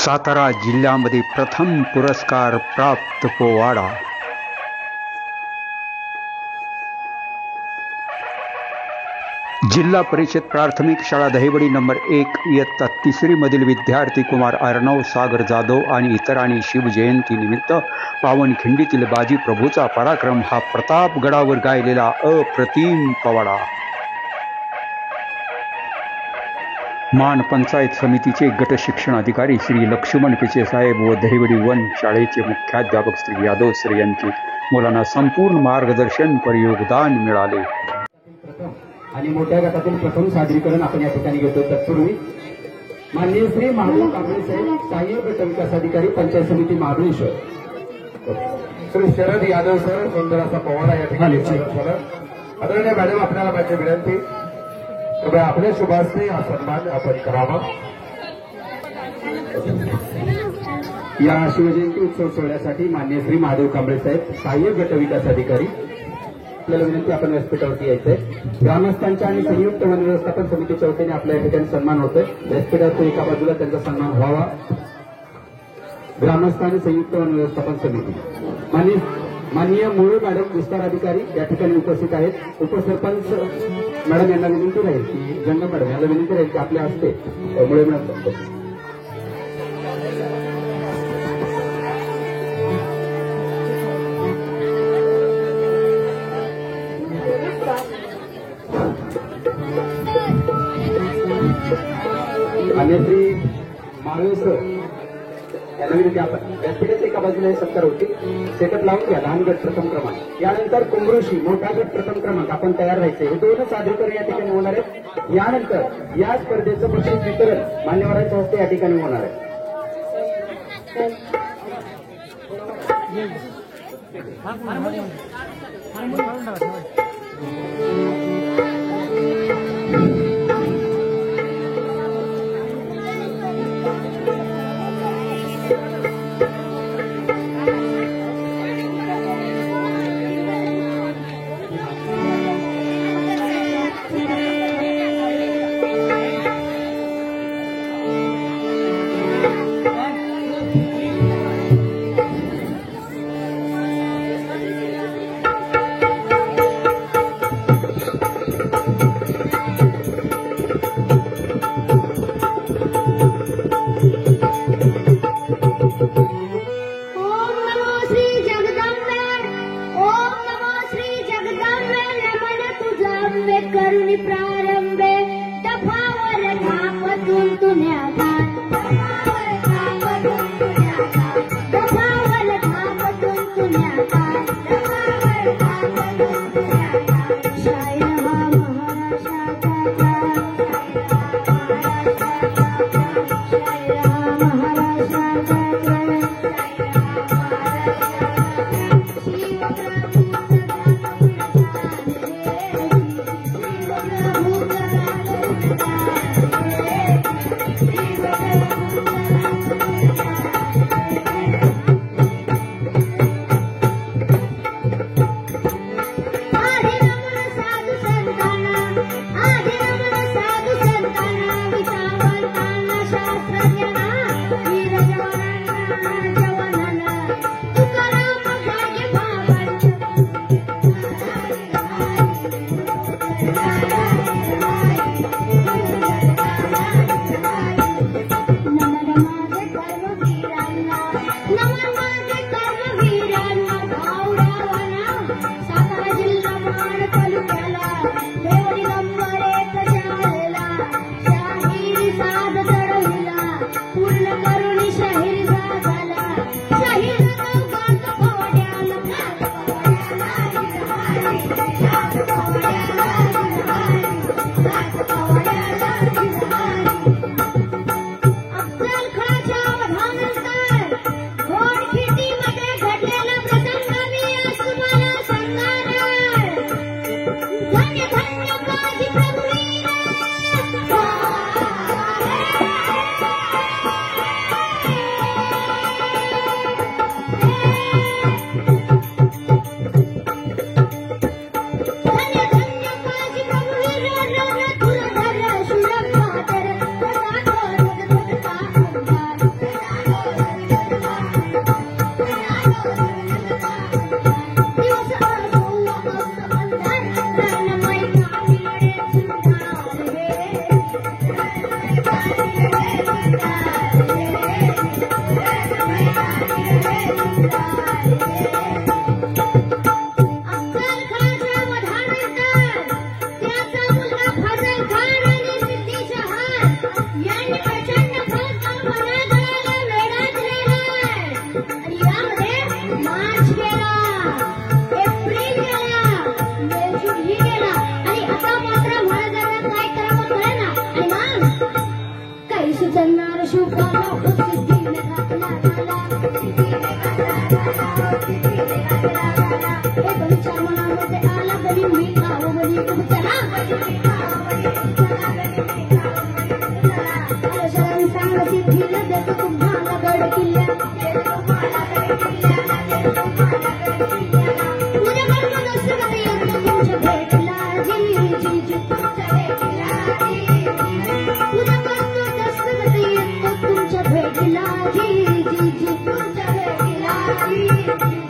सातारा जिल्ह्यामध्ये प्रथम पुरस्कार प्राप्त पोवाडा। जिल्हा परिषद प्राथमिक शाळा दहिवडी नंबर 1 इयत्ता 3री मधील विद्यार्थी कुमार अर्णव सागर जाधव आणि इतरांनी शिवजयंतीनिमित्त पावनखिंडीतील बाजी प्रभूचा पराक्रम हा प्रतापगडावर गायलेला अप्रतिम पोवाडा। मान पंचायत समितीचे गट शिक्षण अधिकारी श्री लक्ष्मण पिचे साहेब व दहिवडी वन शाळेचे मुख्याध्यापक श्री यादव सर यांचे मुलांना संपूर्ण मार्गदर्शन पर योगदान मिळाले। आणि मोठ्या गटातील प्रथम सादरीकरण आपण या ठिकाणी घेतो। तत्पूर्वी माननीय श्री महादेव कांबळे साहेब सहाय्यक गट विकास अधिकारी पंचायत समिती महाबळेश्वर, श्री शरद यादव सर सुंदर असा पोवाडा या ठिकाणी आदरणीय मॅडम आपल्याला माझी विनंती कृपया आपल्या शुभास्ते हा सन्मान आपण करावा। या शिवजयंती उत्सव सोहळ्यासाठी माननीय श्री महादेव कांबळे साहेब सहाय्यक गट विकास अधिकारी आपल्याला विनंती आपण व्यासपीठावरती यायचंय। ग्रामस्थांच्या आणि संयुक्त वन व्यवस्थापन समितीच्या वतीने आपल्या या ठिकाणी सन्मान होतोय। व्यासपीठावर एका बाजूला त्यांचा सन्मान व्हावा। ग्रामस्थ आणि संयुक्त वन व्यवस्थापन समिती माननीय मुळे मॅडम विस्तार अधिकारी या ठिकाणी उपस्थित आहेत। उपसरपंच मॅडम यांना विनंती राहील की जंगम मॅडम यांना विनंती राहील की आपल्या हस्ते मुळे मॅडम आणि श्री महादेव सर यांना विनंती आपण व्यासपीठाच्या एका बाजूला सत्कार होती सेटअप लावून घ्या। लहान गट प्रथम क्रमांक, यानंतर कुंभऋषी मोठा गट प्रथम क्रमांक आपण तयार राहायचे। हे दोनच सादरीकरण या ठिकाणी होणार आहे। यानंतर या स्पर्धेचं बक्षीस वितरण मान्यवरांच्या हस्ते या ठिकाणी होणार आहे।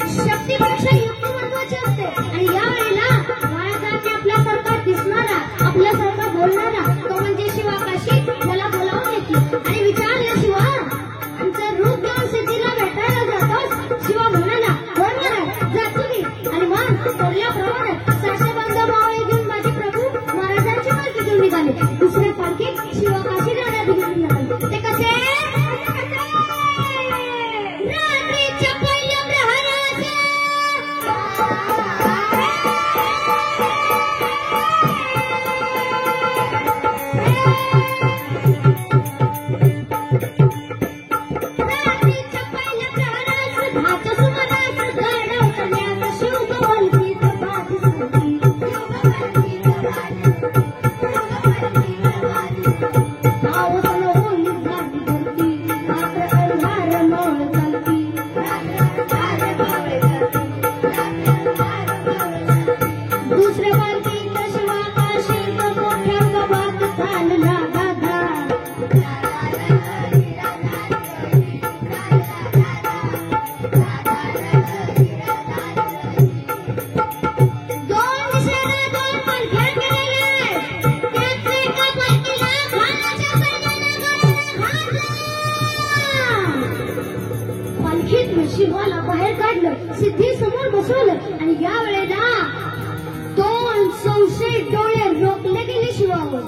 शक्तीपेक्षा युक्त महत्वाची असते आणि या वेळेला बाळासाहेब आपल्यासारखा दिसणारा आपल्यासारखा बोलणारा तो म्हणजे शिवा काशी त्याला बोलावून येते आणि विचारले शिवा आमचं रूप घेऊन सिद्धीला भेटायला जातोस. शिवा म्हणाला होय महाराज जातो मी आणि मग बोलल्याप्रमाणे साशे बंद मावळे घेऊन माझे प्रभू महाराजांची पालखी घेऊन निघाले. दुसऱ्या पालखीत शिवा काशी जाण्यात घेऊन निघाले. ते कसे रात्रीच्या पहिल्या प्रहराच्या रात्रीच्या पहिल्या प्रहरात दहाच्या सुमारास गड उतरल्याचा शिवपालखीचा बाजी सुटली. पावसानं ओली झाली धरती, रात्र अंधार मावळ चालती. दुसऱ्या पालखीत शिवा काशीचा मोठ्या गावात चालला गाधा. दोन दिशेला दोन पालख्या गेलेल्या. त्यातल्या एका पालखीला खानाच्या सैन्यानं घातलं. पालखीत शिवाला बाहेर काढलं, सिद्धी समोर बसवलं आणि या वेळेला दोन संशयी डोळे रोखले गेले शिवावर.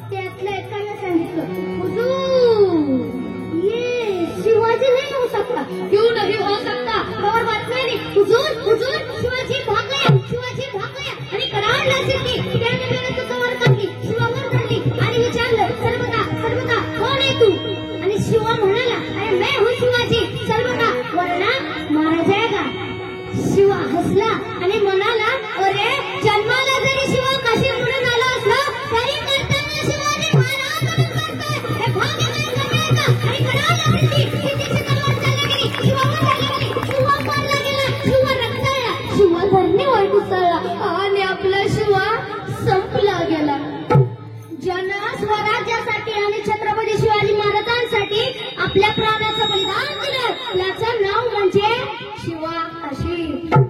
त्यातल्या एकाने सांगितलं हुजूर ये शिवाजी नहीं हो सकता. क्यों नहीं हो सकता? और बात नहीं. हुजूर हुजूर शिवाजी भाग गया, शिवाजी भाग गया आणि कडाडला सिद्धी. त्याने त्याने कवर काढली, शिवावर धरली आणि विचारलं चल बता कोण आहे तू? आणि शिवा म्हणाला अरे मैं हूँ शिवाजी, चल बता वरना मारा जाएगा. शिवा हसला आणि म्हणाला अरे जन्माला जरी शिवा काशी म्हणून आला असला तरी करताना शिवाजी महाराज करतोय हे भाग्य नाही जमायचं. आणि कडाडला सिद्धी, सिद्धीची तलवार चालली गेली, शिवावर चालली गेली. शिवा मारला गेला, शिवा रक्ताळला, शिवा धरणीवर घुसळला आणि आपला शिवा संपला गेला. ज्यानं स्वराज्यासाठी आणि छत्रपती शिवाजी महाराजांसाठी आपल्या प्राणाचं बलिदान दिलं याचं नाव म्हणजे शिवा काशी.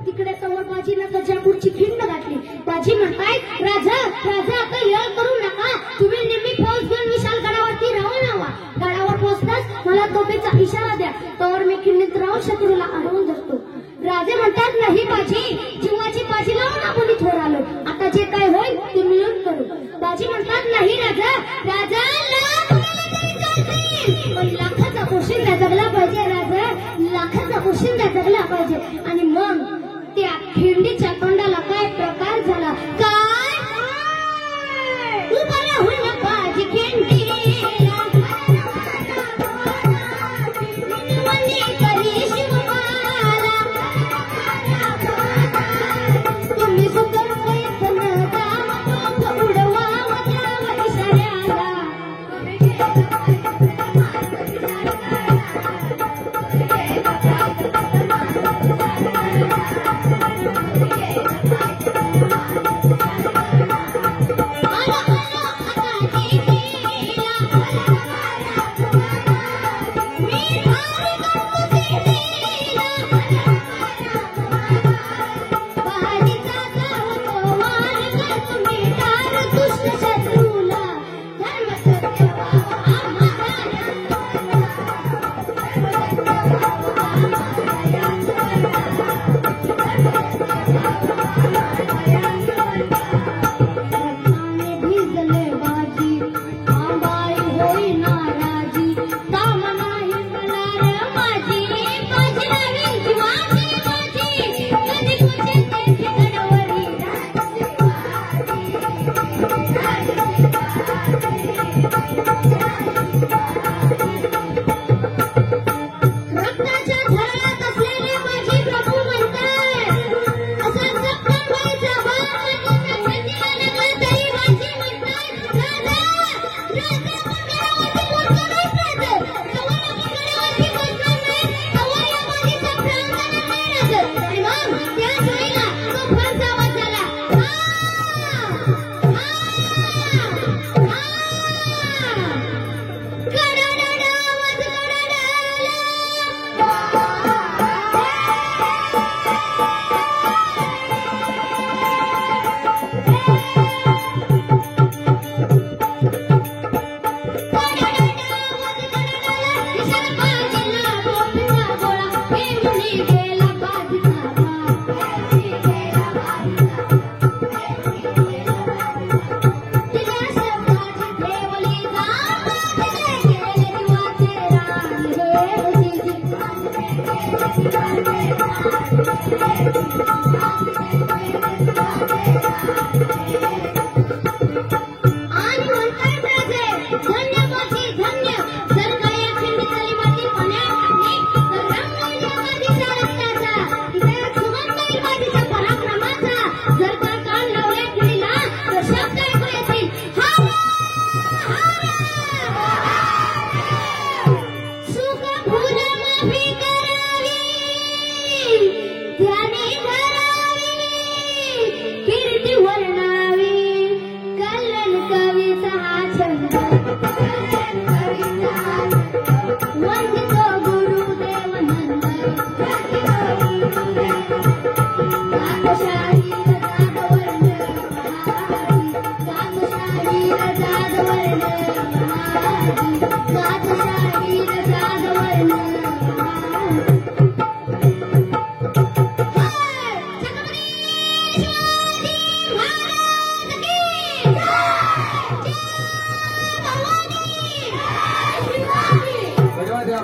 तिकडे समोर बाजीनं गजापूरची खिंड घातली. बाजी म्हणतायत राजा राजा आता येळ करू नका, तुम्ही निम्मी फौज घेऊन विशाल गडावरती राहून यावा. गडावर पोहोचताच मला तोफेचा इशारा द्या, तर मी खिंडीत राहून शत्रूला अडवून धरतो. राजे म्हणतात नाही बाजी, जीवाची बाजी लावून आपण इथवर आलो, आता जे काय होईल ते मिळून करू. बाजी म्हणतात नाही राजा राजा पण लाखाचा पोशिंदा जगला पाहिजे. राजा लाखाचा पोशिंदा जगला पाहिजे. आणि मग त्या खिंडीच्या तोंडाला काय प्रकार झाला काय उभा राहून बाजी खिंडी तुम्ही सुकर उडवा इशाऱ्याला. Yeah.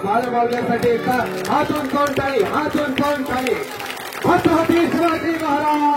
बालबालण्यासाठी हातून कोण टाळी हातून कोण टाळी हात हाती शिवाजी महाराज